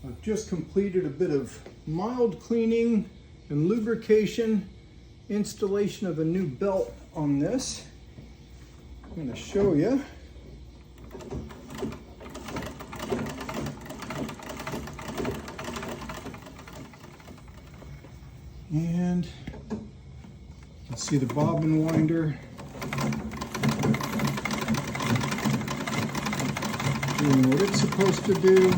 I've just completed a bit of mild cleaning and lubrication, installation of a new belt on this. I'm going to show you. And you can see the bobbin winder doing what it's supposed to do.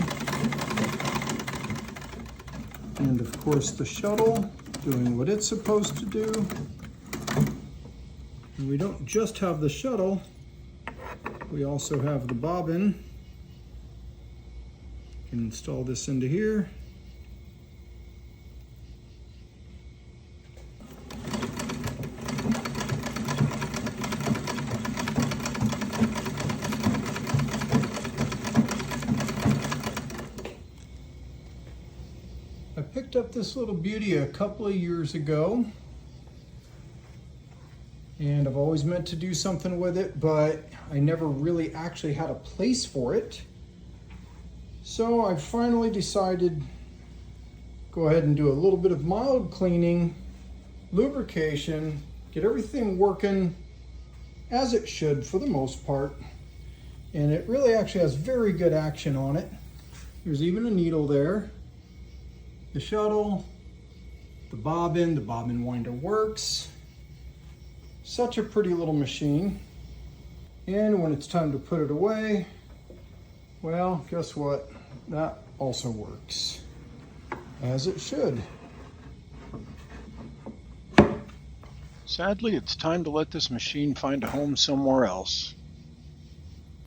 And of course the shuttle doing what it's supposed to do. And we don't just have the shuttle, we also have the bobbin. You can install this into here. I picked up this little beauty a couple of years ago, and I've always meant to do something with it, but I never really actually had a place for it. So I finally decided go ahead and do a little bit of mild cleaning, lubrication, get everything working as it should for the most part. And it really actually has very good action on it. There's even a needle there. The shuttle, the bobbin winder works. Such a pretty little machine. And when it's time to put it away, well, guess what? That also works, as it should. Sadly, it's time to let this machine find a home somewhere else.